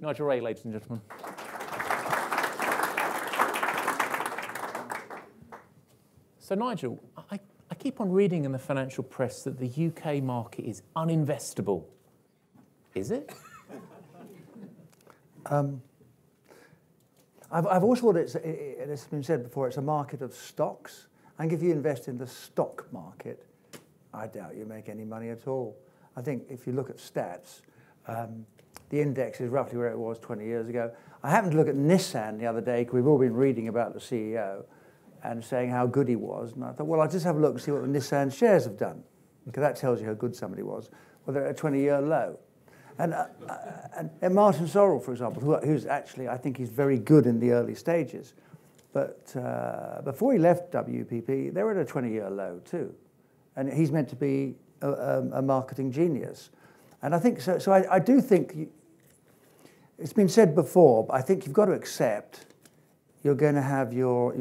Nigel Way, ladies and gentlemen. So Nigel, I keep on reading in the financial press that the UK market is uninvestable. Is it? I've always thought it's been said before, it's a market of stocks. I think if you invest in the stock market, I doubt you make any money at all. I think if you look at stats, the index is roughly where it was 20 years ago. I happened to look at Nissan the other day, because we've all been reading about the CEO and saying how good he was. And I thought, well, I'll just have a look and see what the Nissan shares have done, because that tells you how good somebody was. Well, they're at a 20-year low. And Martin Sorrell, for example, who's actually, I think he's very good in the early stages. But before he left WPP, they were at a 20-year low too. And he's meant to be a marketing genius. And I think, so I do think, it's been said before, but I think you've got to accept you're going to have your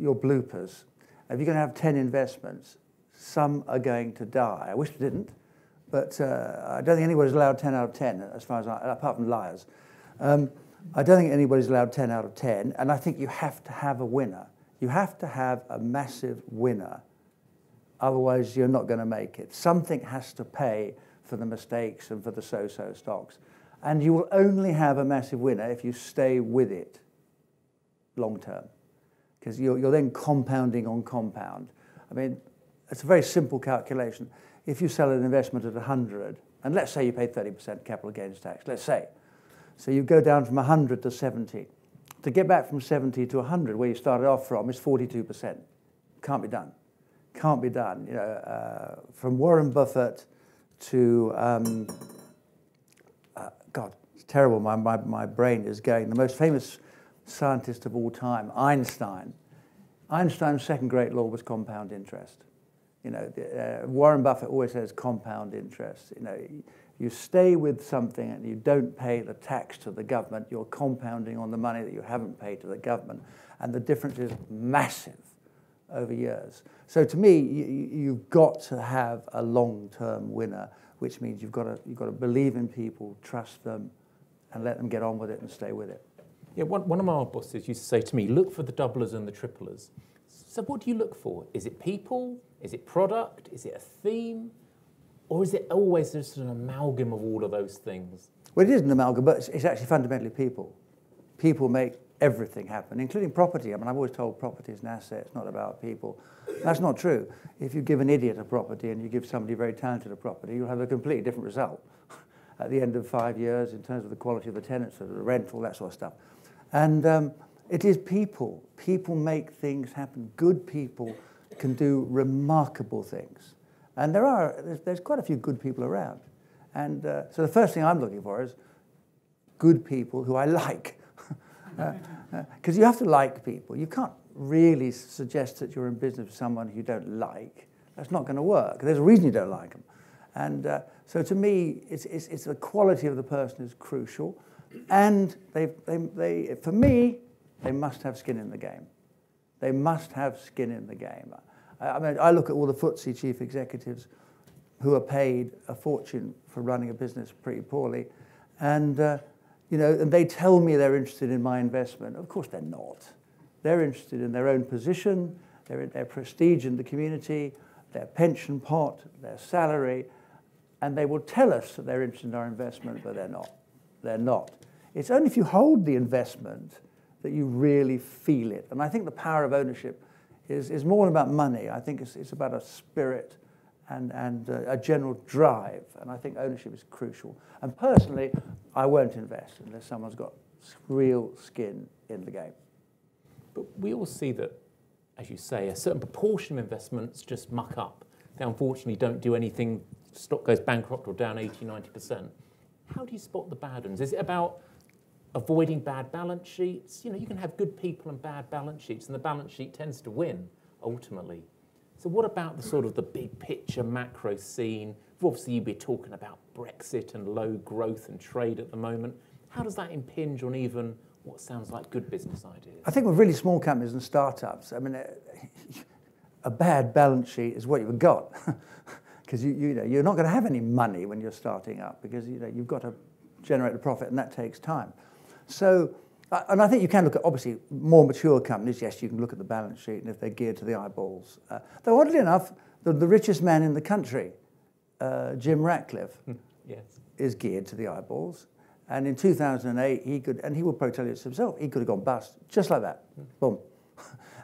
bloopers. If you're going to have 10 investments, some are going to die. I wish we didn't. But I don't think anybody's allowed 10 out of 10, as far as apart from liars. I don't think anybody's allowed 10 out of 10, and I think you have to have a winner. You have to have a massive winner, otherwise you're not going to make it. Something has to pay for the mistakes and for the so-so stocks. And you will only have a massive winner if you stay with it long term, because you're then compounding on compound. I mean, it's a very simple calculation. If you sell an investment at 100, and let's say you pay 30% capital gains tax, let's say. So you go down from 100 to 70. To get back from 70 to 100, where you started off from, is 42%. Can't be done. Can't be done. You know, from Warren Buffett to, God, it's terrible, my brain is going. The most famous scientist of all time, Einstein. Einstein's second great law was compound interest. You know, Warren Buffett always says compound interest. You know, you stay with something and you don't pay the tax to the government, you're compounding on the money that you haven't paid to the government, and the difference is massive over years. So to me, you've got to have a long-term winner, which means you've got to believe in people, trust them, and let them get on with it and stay with it. Yeah, one of my bosses used to say to me, look for the doublers and the triplers. So what do you look for? Is it people? Is it product? Is it a theme? Or is it always just an amalgam of all of those things? Well, it is an amalgam, but it's actually fundamentally people. People make everything happen, including property. I mean, I've always told property is an asset, it's not about people. That's not true. If you give an idiot a property and you give somebody very talented a property, you'll have a completely different result at the end of 5 years in terms of the quality of the tenants, of the rent, all that sort of stuff. And it is people. People make things happen. Good people can do remarkable things. And there's quite a few good people around. And so the first thing I'm looking for is good people who I like. Because you have to like people. You can't really suggest that you're in business with someone who you don't like. That's not going to work. There's a reason you don't like them. And so to me, it's the quality of the person is crucial. And for me, they must have skin in the game. They must have skin in the game. I mean, I look at all the FTSE chief executives who are paid a fortune for running a business pretty poorly, and you know, and they tell me they're interested in my investment. Of course, they're not. They're interested in their own position, their prestige in the community, their pension pot, their salary, and they will tell us that they're interested in our investment, but they're not. They're not. It's only if you hold the investment that you really feel it. And I think the power of ownership is more about money. I think it's about a spirit and a general drive. And I think ownership is crucial. And personally, I won't invest unless someone's got real skin in the game. But we all see that, as you say, a certain proportion of investments just muck up. They unfortunately don't do anything, stock goes bankrupt or down 80, 90%. How do you spot the bad ones? Is it about avoiding bad balance sheets? You know, you can have good people and bad balance sheets, and the balance sheet tends to win, ultimately. So what about the sort of the big picture macro scene? Obviously, you'd be talking about Brexit and low growth and trade at the moment. How does that impinge on even what sounds like good business ideas? I think with really small companies and startups, I mean, a bad balance sheet is what you've got. Because you know, you're not going to have any money when you're starting up, because you know, you've got to generate the profit, and that takes time. So, and I think you can look at, obviously, more mature companies. Yes, you can look at the balance sheet, and if they're geared to the eyeballs. Though, oddly enough, the richest man in the country, Jim Ratcliffe, yes, is geared to the eyeballs. And in 2008, he will probably tell you this himself, he could have gone bust, just like that. Boom.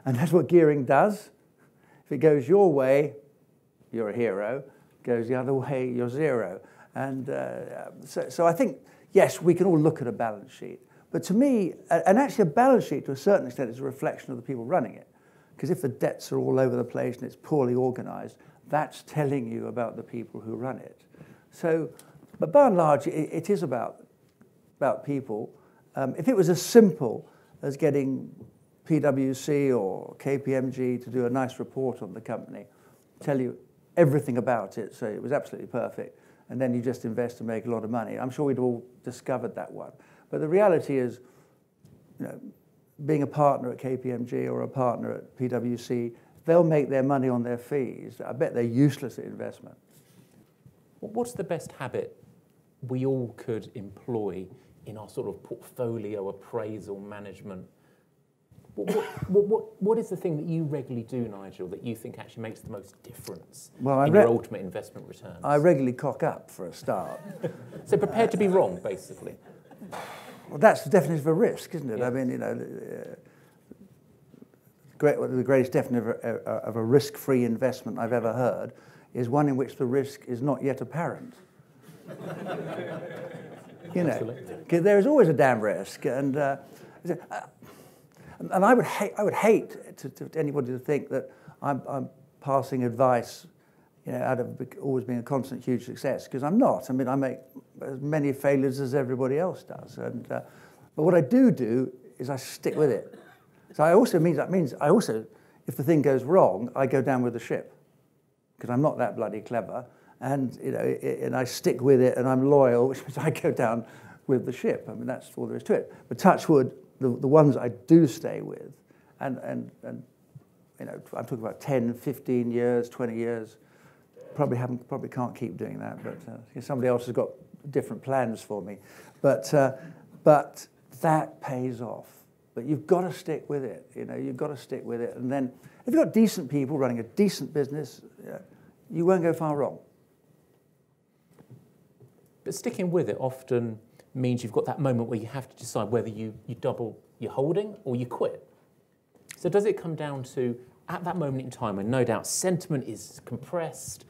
And that's what gearing does. If it goes your way, you're a hero. Goes the other way, you're zero. And so I think, yes, we can all look at a balance sheet. But to me, and actually a balance sheet to a certain extent is a reflection of the people running it. Because if the debts are all over the place and it's poorly organised, that's telling you about the people who run it. So, but by and large, it is about people. If it was as simple as getting PwC or KPMG to do a nice report on the company, tell you everything about it, so it was absolutely perfect, and then you just invest and make a lot of money, I'm sure we'd all discovered that one. But the reality is, you know, being a partner at KPMG or a partner at PwC, they'll make their money on their fees. I bet they're useless at investment. What's the best habit we all could employ in our sort of portfolio appraisal management? What is the thing that you regularly do, Nigel, that you think actually makes the most difference in your ultimate investment returns? I regularly cock up, for a start. So prepared to be wrong, basically. Well, that's the definition of a risk, isn't it? Yeah. I mean, you know, the greatest definition of a risk-free investment I've ever heard is one in which the risk is not yet apparent. You know, because there is always a damn risk, and I would hate to anybody to think that I'm passing advice, you know, out of always being a constant huge success, because I'm not. I mean, I make as many failures as everybody else does, and but what I do is I stick with it. So that means I also, if the thing goes wrong, I go down with the ship, because I'm not that bloody clever, and you know, and I stick with it, and I'm loyal, which means I go down with the ship. I mean, that's all there is to it. But touch wood, the ones I do stay with, and you know, I'm talking about 10, 15 years, 20 years. Probably can't keep doing that, but somebody else has got different plans for me. But that pays off. But you've got to stick with it. You know, you've got to stick with it. And then, if you've got decent people running a decent business, you won't go far wrong. But sticking with it often means you've got that moment where you have to decide whether you double your holding or you quit. So does it come down to, at that moment in time when no doubt sentiment is compressed,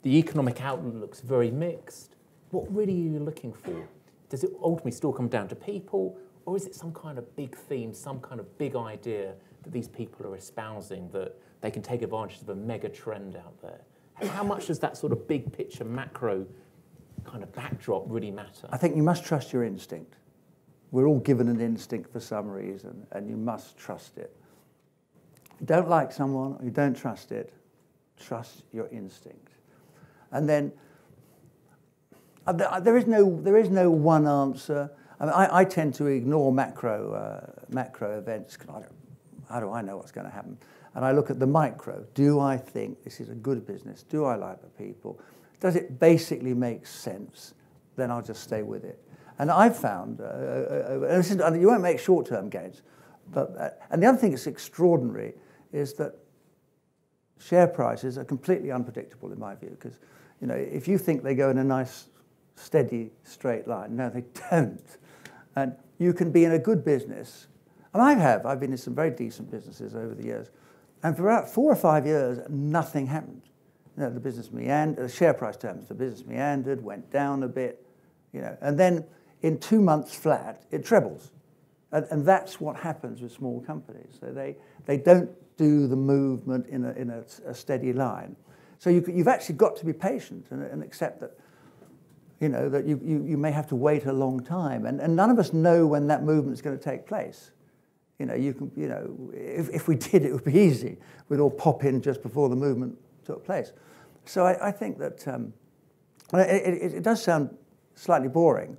the economic outlook looks very mixed, what really are you looking for? Does it ultimately still come down to people, or is it some kind of big theme, some kind of big idea that these people are espousing that they can take advantage of a mega trend out there? How much does that sort of big picture macro kind of backdrop really matter? I think you must trust your instinct. We're all given an instinct for some reason, and you must trust it. If you don't like someone or you don't trust it, trust your instinct. And then there is no one answer. I mean, I tend to ignore macro events. How do I know what's going to happen? And I look at the micro. Do I think this is a good business? Do I like the people? Does it basically make sense? Then I'll just stay with it. And I've found, you won't make short-term gains, but and the other thing that's extraordinary is that share prices are completely unpredictable in my view, because you know, if you think they go in a nice, steady, straight line, no, they don't. And you can be in a good business, and I've been in some very decent businesses over the years, and for about 4 or 5 years, nothing happened. You know, the business meandered, share price terms, the business meandered, went down a bit, you know, and then in 2 months flat, it trebles. And that's what happens with small companies. So they don't do the movement in a steady line. So you've actually got to be patient and accept that, you know, that you may have to wait a long time. And none of us know when that movement is going to take place. You know, if we did, it would be easy. We'd all pop in just before the movement took place. So I think that it does sound slightly boring,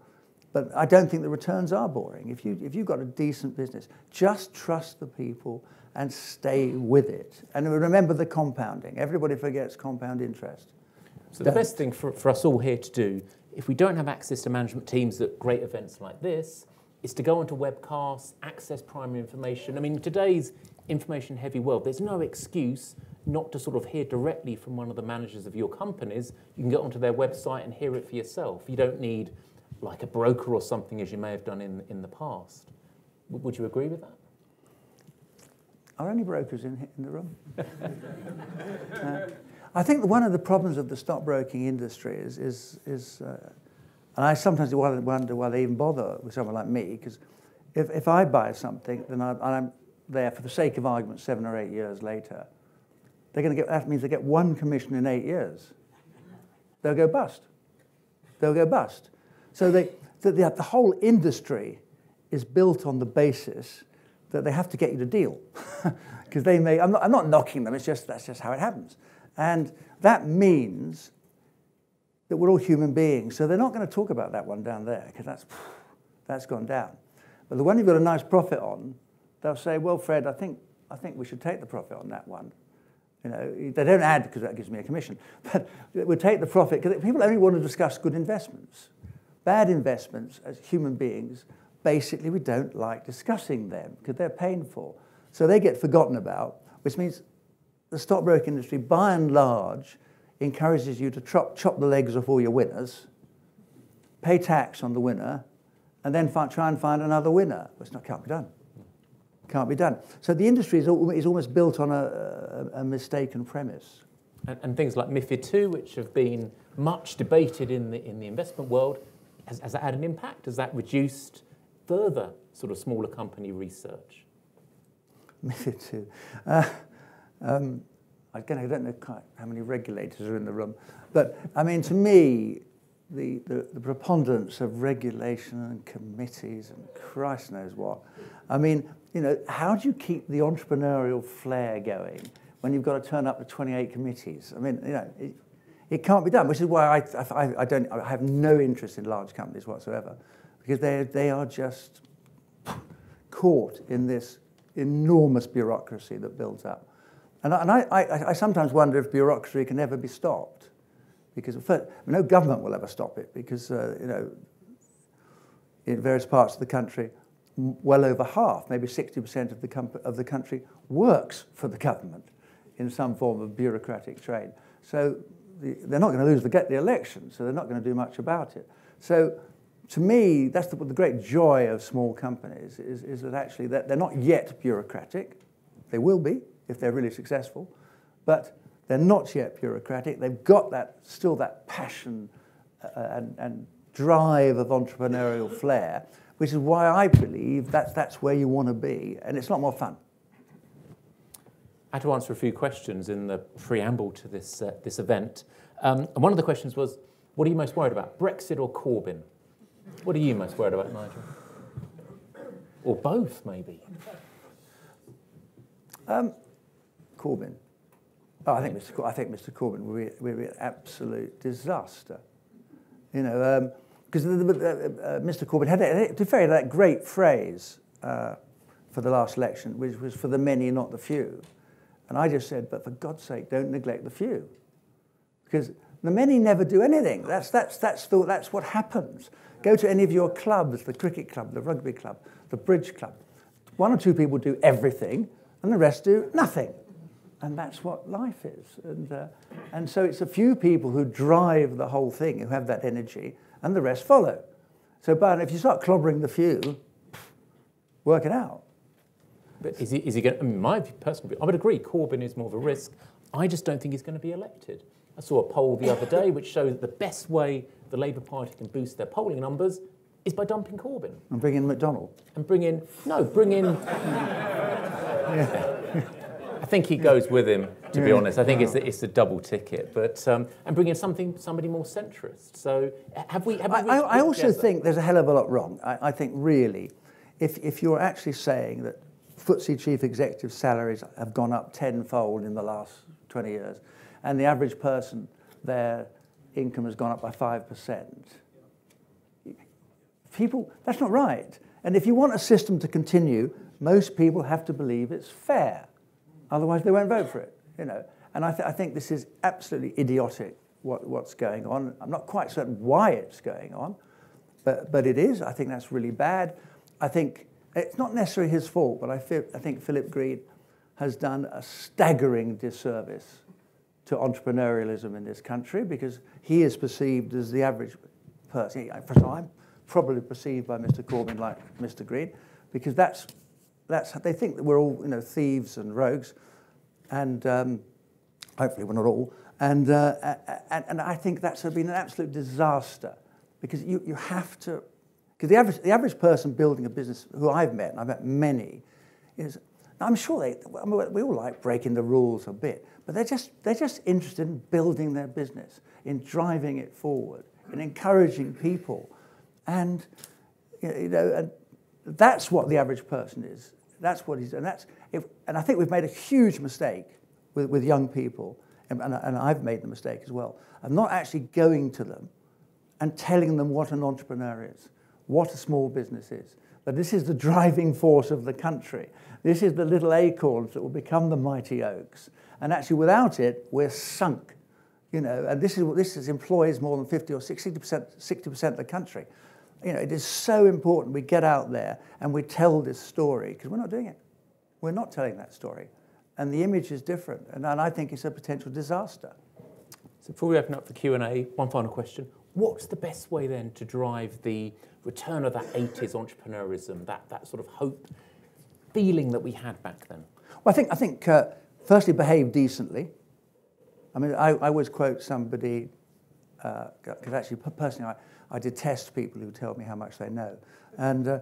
but I don't think the returns are boring. If you've got a decent business, just trust the people and stay with it. And remember the compounding. Everybody forgets compound interest. So the best thing for us all here to do if we don't have access to management teams at great events like this, is to go onto webcasts, access primary information. I mean, in today's information-heavy world, there's no excuse not to sort of hear directly from one of the managers of your companies. You can get onto their website and hear it for yourself. You don't need like a broker or something as you may have done in the past. Would you agree with that? Are any brokers in the room? I think one of the problems of the stockbroking industry is and I sometimes wonder why they even bother with someone like me, because if I buy something, then I'm there for the sake of argument 7 or 8 years later, that means they get one commission in 8 years. They'll go bust. They'll go bust. So the whole industry is built on the basis that they have to get you to deal, because they may. I'm not knocking them. That's just how it happens, and that means that we're all human beings. So they're not going to talk about that one down there, because that's gone down. But the one you've got a nice profit on, they'll say, "Well, Fred, I think we should take the profit on that one." You know, they don't add because that gives me a commission, but we'll take the profit because people only want to discuss good investments. Bad investments, as human beings, basically we don't like discussing them because they're painful. So they get forgotten about, which means the stockbroking industry, by and large, encourages you to chop the legs off all your winners, pay tax on the winner, and then try and find another winner. Well, can't be done. Can't be done. So the industry is almost built on a mistaken premise. And things like MiFID II, which have been much debated in the investment world, has that had an impact? Has that reduced further sort of smaller company research? MiFID II. Again, I don't know quite how many regulators are in the room, but I mean, to me, the preponderance of regulation and committees and Christ knows what. I mean, you know, how do you keep the entrepreneurial flair going when you've got to turn up to 28 committees? I mean, you know, it can't be done, which is why I have no interest in large companies whatsoever, because they are just caught in this enormous bureaucracy that builds up. And I sometimes wonder if bureaucracy can ever be stopped, because no government will ever stop it, because you know, in various parts of the country, well over half, maybe 60% of the country works for the government in some form of bureaucratic trade. So they're not going to lose the election, so they're not going to do much about it. So to me, that's the great joy of small companies, is that actually they're not yet bureaucratic. They will be if they're really successful, but they're not yet bureaucratic. They've got still that passion and drive of entrepreneurial flair, which is why I believe that's where you want to be, and it's a lot more fun. I had to answer a few questions in the preamble to this event. And one of the questions was, what are you most worried about, Brexit or Corbyn? What are you most worried about, Nigel? Or both, maybe? Corbyn. Oh, I think Mr. Corbyn will be an absolute disaster. You know, because Mr. Corbyn had that great phrase for the last election, which was for the many, not the few. And I just said, but for God's sake, don't neglect the few, because the many never do anything. That's what happens. Go to any of your clubs, the cricket club, the rugby club, the bridge club. 1 or 2 people do everything, and the rest do nothing. And that's what life is. And so it's a few people who drive the whole thing, who have that energy, and the rest follow. So, but if you start clobbering the few, work it out. But is he going to, my personal view, I would agree, Corbyn is more of a risk. I just don't think he's going to be elected. I saw a poll the other day which showed that the best way the Labour Party can boost their polling numbers is by dumping Corbyn. And bring in McDonnell. And bring in... Yeah. I think he goes with him, to be honest. I think it's a double ticket. But and bring in somebody more centrist. So have we I also think there's a hell of a lot wrong. I think really, if you're actually saying that FTSE chief executive salaries have gone up tenfold in the last 20 years, and the average person, their income has gone up by 5%. That's not right. And if you want a system to continue, most people have to believe it's fair. Otherwise, they won't vote for it. You know. And I think this is absolutely idiotic what's going on. I'm not quite certain why it's going on, but it is. I think that's really bad. I think it's not necessarily his fault, but I think Philip Green has done a staggering disservice to entrepreneurialism in this country, because he is perceived as the average person. I'm probably perceived by Mr. Corbyn like Mr. Green, because that's they think that we're all thieves and rogues, and hopefully we're not all. And I think that's been an absolute disaster, because you have to, because the average person building a business who I've met, and I've met many, is, I'm sure we all like breaking the rules a bit, but they're just interested in building their business, in driving it forward, in encouraging people, and and that's what the average person is. That's what he's, and I think we've made a huge mistake with young people, and I've made the mistake as well, of not actually going to them and telling them what an entrepreneur is, what a small business is. But this is the driving force of the country. This is the little acorns that will become the mighty oaks. And actually, without it, we're sunk. And this employs more than 50 or 60% of the country. It is so important we get out there and we tell this story, because we're not doing it. We're not telling that story. And the image is different. And I think it's a potential disaster. So before we open up for Q&A, one final question. What's the best way then to drive the return of that 80s entrepreneurism, that sort of hope, feeling that we had back then? Well, I think firstly, behave decently. I mean, I always quote somebody, because actually, personally, I detest people who tell me how much they know. And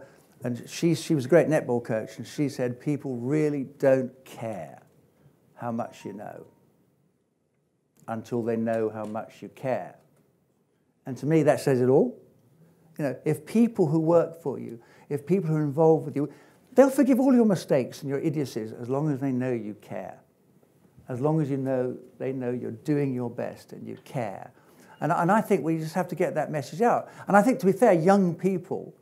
she was a great netball coach, and she said, people really don't care how much you know until they know how much you care. And to me, that says it all. If people who work for you, if people who are involved with you, they'll forgive all your mistakes and your idiocies as long as they know you care. As long as they know you're doing your best and you care. And I think we just have to get that message out. And I think, to be fair, young people,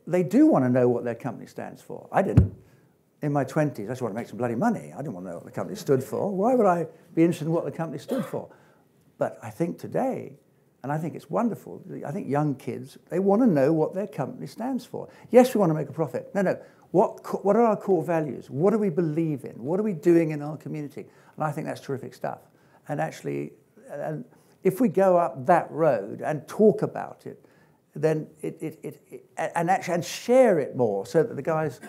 they do want to know what their company stands for. I didn't. In my 20s, I just want to make some bloody money. I didn't want to know what the company stood for. Why would I be interested in what the company stood for? But I think today, and I think it's wonderful, I think young kids, they want to know what their company stands for. Yes, we want to make a profit. No. What are our core values? What do we believe in? What are we doing in our community? And I think that's terrific stuff. And actually, if we go up that road and talk about it, then and share it more, so that the guys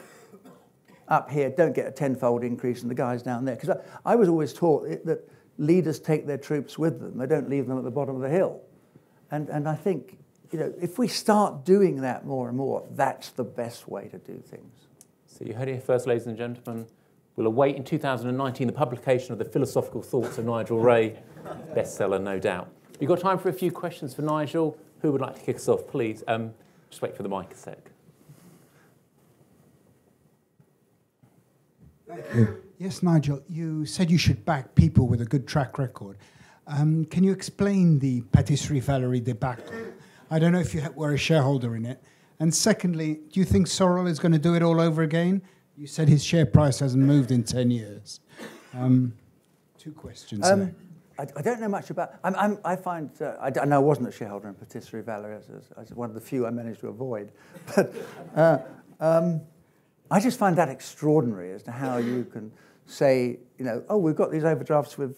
up here don't get a tenfold increase in the guys down there. Because I was always taught that leaders take their troops with them. They don't leave them at the bottom of the hill. And I think, if we start doing that more and more, that's the best way to do things. So you heard it here first, ladies and gentlemen. We'll await in 2019 the publication of the philosophical thoughts of Nigel Way, bestseller, no doubt. We've got time for a few questions for Nigel. Who would like to kick us off, please? Just wait for the mic a sec. Thank you. Yes, Nigel, you said you should back people with a good track record. Can you explain the Patisserie Valerie debacle? I don't know if you were a shareholder in it. And secondly, do you think Sorrell is going to do it all over again? You said his share price hasn't moved in 10 years. Two questions. I don't know much about. I find. I know I wasn't a shareholder in Patisserie Valerie, as one of the few I managed to avoid. But I just find that extraordinary as to how you can say, oh, we've got these overdrafts with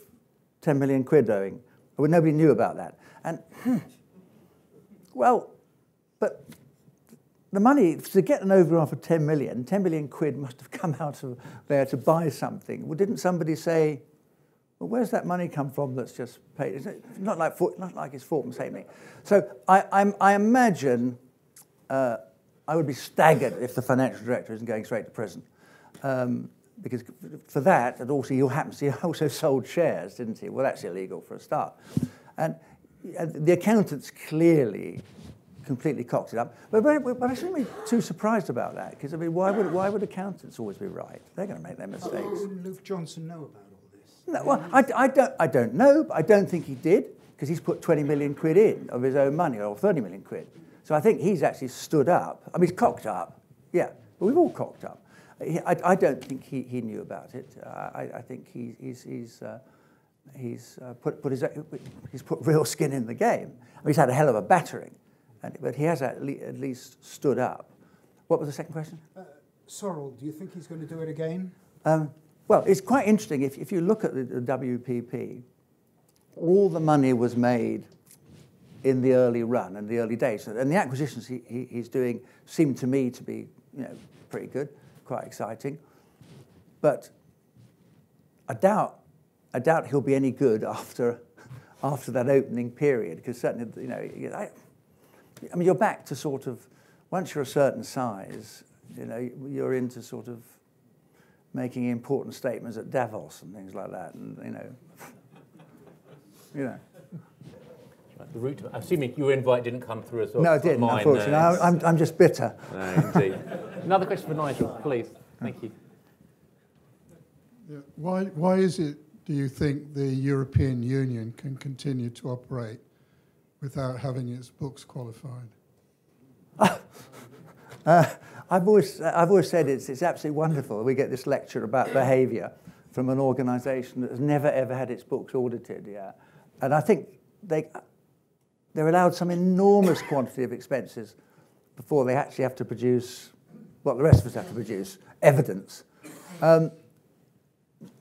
10 million quid owing. Well, nobody knew about that. And well, but the money to get an overdraft of 10 million quid must have come out of there to buy something. Well, didn't somebody say, well, where's that money come from that's just paid? It's not like it's Fortnum's Halfpenny. So I imagine I would be staggered if the financial director isn't going straight to prison. Because for that, and also he also sold shares, didn't he? Well, that's illegal for a start. And the accountants clearly completely cocked it up. But I shouldn't be too surprised about that, because, I mean, why would accountants always be right? They're going to make their mistakes. Wouldn't Luke Johnson know about all this? No, well, I don't know, but I don't think he did, because he's put 20 million quid in of his own money, or 30 million quid. So I think he's actually stood up. I mean, he's cocked up, yeah, but we've all cocked up. I don't think he knew about it. I think he's he's put real skin in the game. I mean, he's had a hell of a battering, but he has at least stood up. What was the second question? Sorrel, do you think he's going to do it again? Well, it's quite interesting. If you look at the WPP, all the money was made in the early run and the early days, and the acquisitions he's doing seem to me to be, pretty good, quite exciting. But I doubt he'll be any good after that opening period, because certainly, I mean, you're back to sort of, once you're a certain size, you're into sort of making important statements at Davos and things like that, and The route. Assuming your invite didn't come through as well. No, it didn't. Mine, unfortunately, I'm just bitter. No, indeed. Another question for Nigel, please. Thank you. Yeah. Why is it, do you think, the European Union can continue to operate without having its books qualified? I've always said it's absolutely wonderful. We get this lecture about behaviour from an organisation that has never ever had its books audited. Yeah, and I think they're allowed some enormous quantity of expenses before they actually have to produce what the rest of us have to produce, evidence. I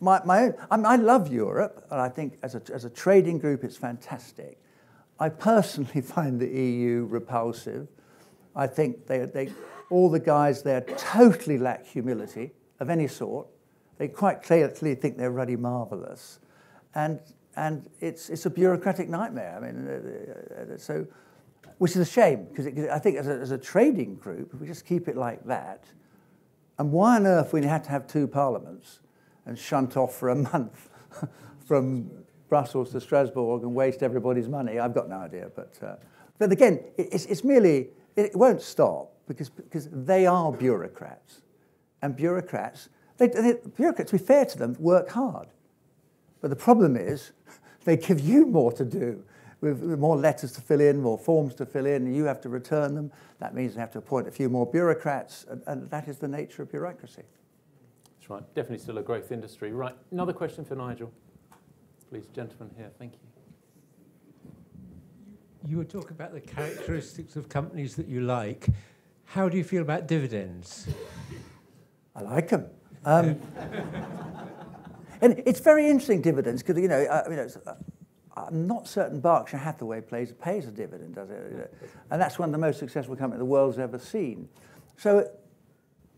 love Europe, and I think as a trading group it's fantastic. I personally find the EU repulsive. I think all the guys there totally lack humility of any sort. They quite clearly think they're ruddy marvellous, and it's a bureaucratic nightmare. I mean, so, which is a shame, because I think as a trading group, if we just keep it like that, and why on earth we had to have two parliaments and shunt off for a month from Brussels to Strasbourg and waste everybody's money? I've got no idea, but again, it's merely, it won't stop because they are bureaucrats, and bureaucrats, bureaucrats, to be fair to them, work hard. But the problem is they give you more to do, with more letters to fill in, more forms to fill in, and you have to return them. That means they have to appoint a few more bureaucrats, and that is the nature of bureaucracy. That's right. Definitely still a growth industry. Right. Another question for Nigel. Please, gentleman here. Thank you. You were talking about the characteristics of companies that you like. How do you feel about dividends? I like them. And it's very interesting, dividends, because, I'm not certain Berkshire Hathaway pays a dividend, does it? And that's one of the most successful companies the world's ever seen. So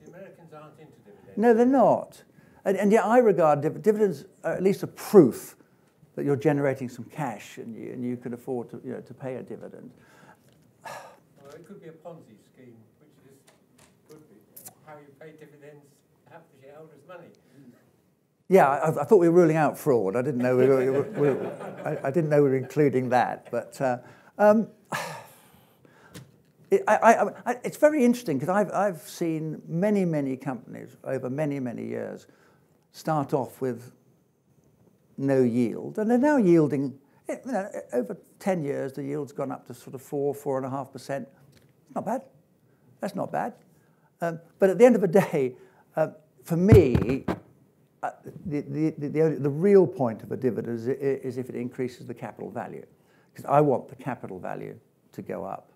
the Americans aren't into dividends. No, they're not. And yet I regard dividends are at least a proof that you're generating some cash and you can afford to pay a dividend. Well, it could be a Ponzi scheme, which could be how you pay dividends, half the shareholders' money. Yeah, I thought we were ruling out fraud. I didn't know I didn't know we were including that. But it's very interesting, because I've seen many companies over many years start off with no yield, and they're now yielding. Over 10 years, the yield's gone up to sort of 4.5%. Not bad. That's not bad. But at the end of the day, for me, the real point of a dividend is if it increases the capital value, because I want the capital value to go up,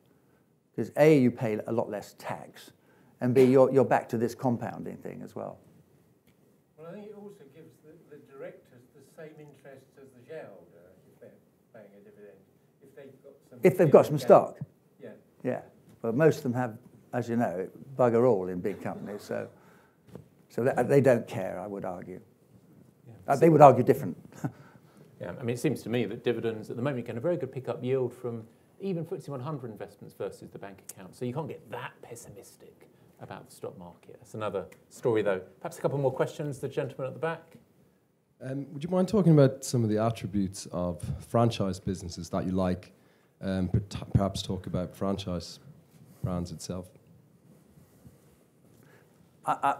because A, you pay a lot less tax, and B, you're back to this compounding thing as well. Well, I think it also gives the directors the same interest as the shareholder if they're paying a dividend. If they've got some stock. Yeah. Yeah. Well, most of them have, as you know, bugger all in big companies, so they don't care, I would argue. Yeah. They would argue different. Yeah, I mean, it seems to me that dividends at the moment you get a very good pickup yield from even FTSE 100 investments versus the bank account. So you can't get that pessimistic about the stock market. That's another story, though. Perhaps a couple more questions. The gentleman at the back. Would you mind talking about some of the attributes of franchise businesses that you like? Perhaps talk about franchise brands itself.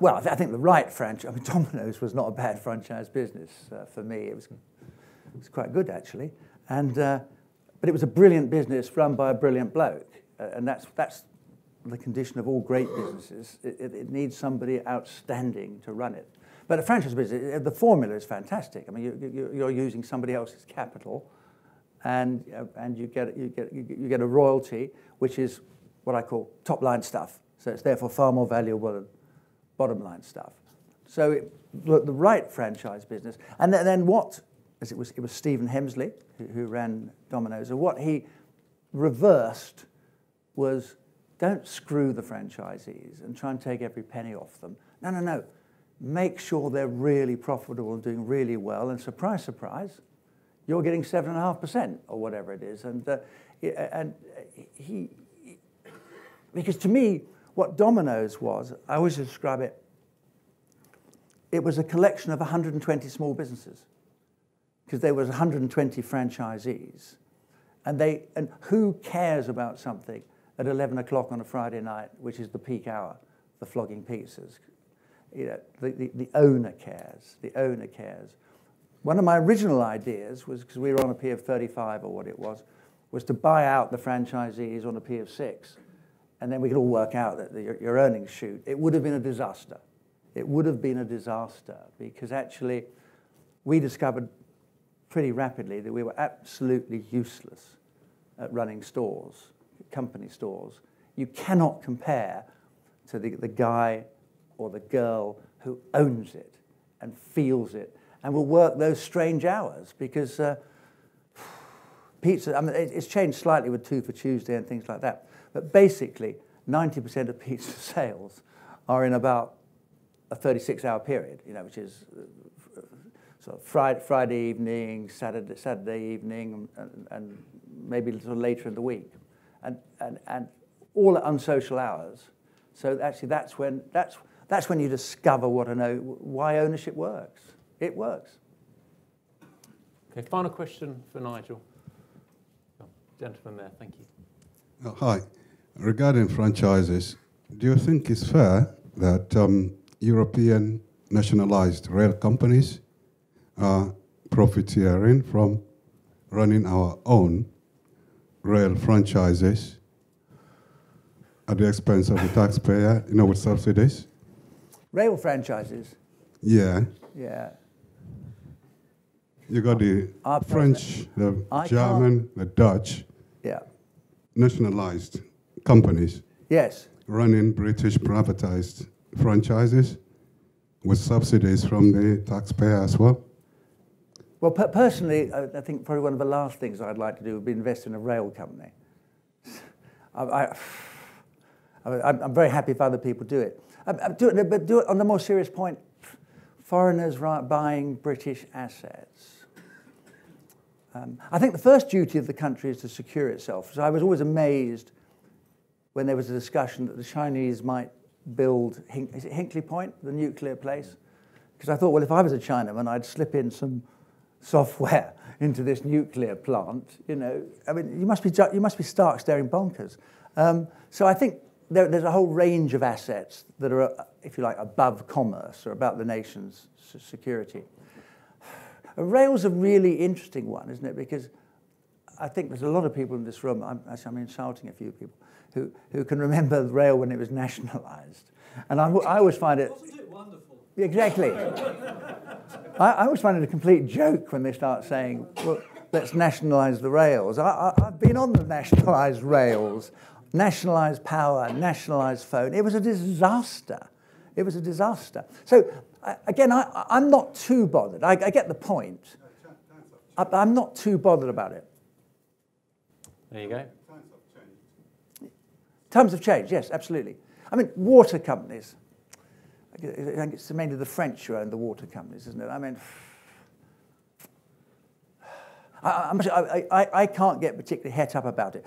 Well, I think the right franchise. I mean, Domino's was not a bad franchise business for me. It was quite good, actually, but it was a brilliant business run by a brilliant bloke, and that's the condition of all great businesses. It needs somebody outstanding to run it. But a franchise business, the formula is fantastic. I mean, you're using somebody else's capital, and you get a royalty, which is what I call top line stuff. So it's therefore far more valuable than bottom line stuff. So the right franchise business, and then what? As it was Stephen Hemsley who ran Domino's, and what he reversed was, don't screw the franchisees and try and take every penny off them. No. Make sure they're really profitable and doing really well, and surprise, surprise, you're getting 7.5% or whatever it is. And he, because to me, what Domino's was, I always describe it, it was a collection of 120 small businesses, because there was 120 franchisees, and who cares about something at 11 o'clock on a Friday night, which is the peak hour for flogging pizzas? You know, the owner cares. The owner cares. One of my original ideas was, because we were on a P of 35 or what it was to buy out the franchisees on a P of 6, and then we could all work out that your earnings shoot. It would have been a disaster. It would have been a disaster, because actually we discovered pretty rapidly that we were absolutely useless at running stores, company stores. You cannot compare to the guy or the girl who owns it and feels it and will work those strange hours, because pizza, I mean, it's changed slightly with 2 for Tuesday and things like that, but basically 90% of pizza sales are in about a 36-hour period, you know, which is sort of Friday evening, Saturday evening, and maybe a little later in the week, and all at unsocial hours. So actually, that's when you discover why ownership works. It works. Okay, final question for Nigel. Oh, gentleman there, thank you. Oh, hi. Regarding franchises, do you think it's fair that European nationalized rail companies are profiteering from running our own rail franchises at the expense of the taxpayer, you know, with subsidies? Rail franchises? Yeah. Yeah. You got the French, the German, the Dutch, nationalized companies. Yes. Running British privatized franchises with subsidies from the taxpayer as well. Well, personally, I think probably one of the last things I'd like to do would be invest in a rail company. I'm very happy if other people do it. But do it on the more serious point. Foreigners buying British assets. I think the first duty of the country is to secure itself. So I was always amazed when there was a discussion that the Chinese might build, is it Hinkley Point, the nuclear place? Because I thought, well, if I was a Chinaman, I'd slip in some software into this nuclear plant. You know, I mean, you must be stark staring bonkers. So I think there's a whole range of assets that are, if you like, above commerce or about the nation's security. Rail's a really interesting one, isn't it? Because I think there's a lot of people in this room, I'm insulting a few people, who can remember the rail when it was nationalised. And I always find it... Wasn't it wonderful? Exactly. I always find it a complete joke when they start saying, well, let's nationalise the rails. I've been on the nationalised rails, nationalised power, nationalised phone. It was a disaster. It was a disaster. So, again, I'm not too bothered. I get the point. I'm not too bothered about it. There you go. Times have changed, yes, absolutely. I mean, water companies. I think it's mainly the French who own the water companies, isn't it? I mean, I can't get particularly het up about it.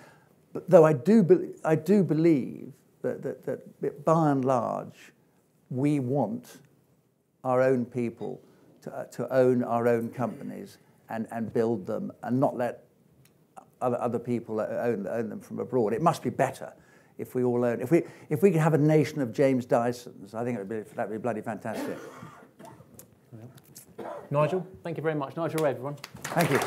But though I do believe that by and large, we want our own people to own our own companies and build them and not let other people own them from abroad. It must be better if we all own. If we could have a nation of James Dysons, I think that'd be bloody fantastic. Nigel, thank you very much. Nigel Way, everyone. Thank you.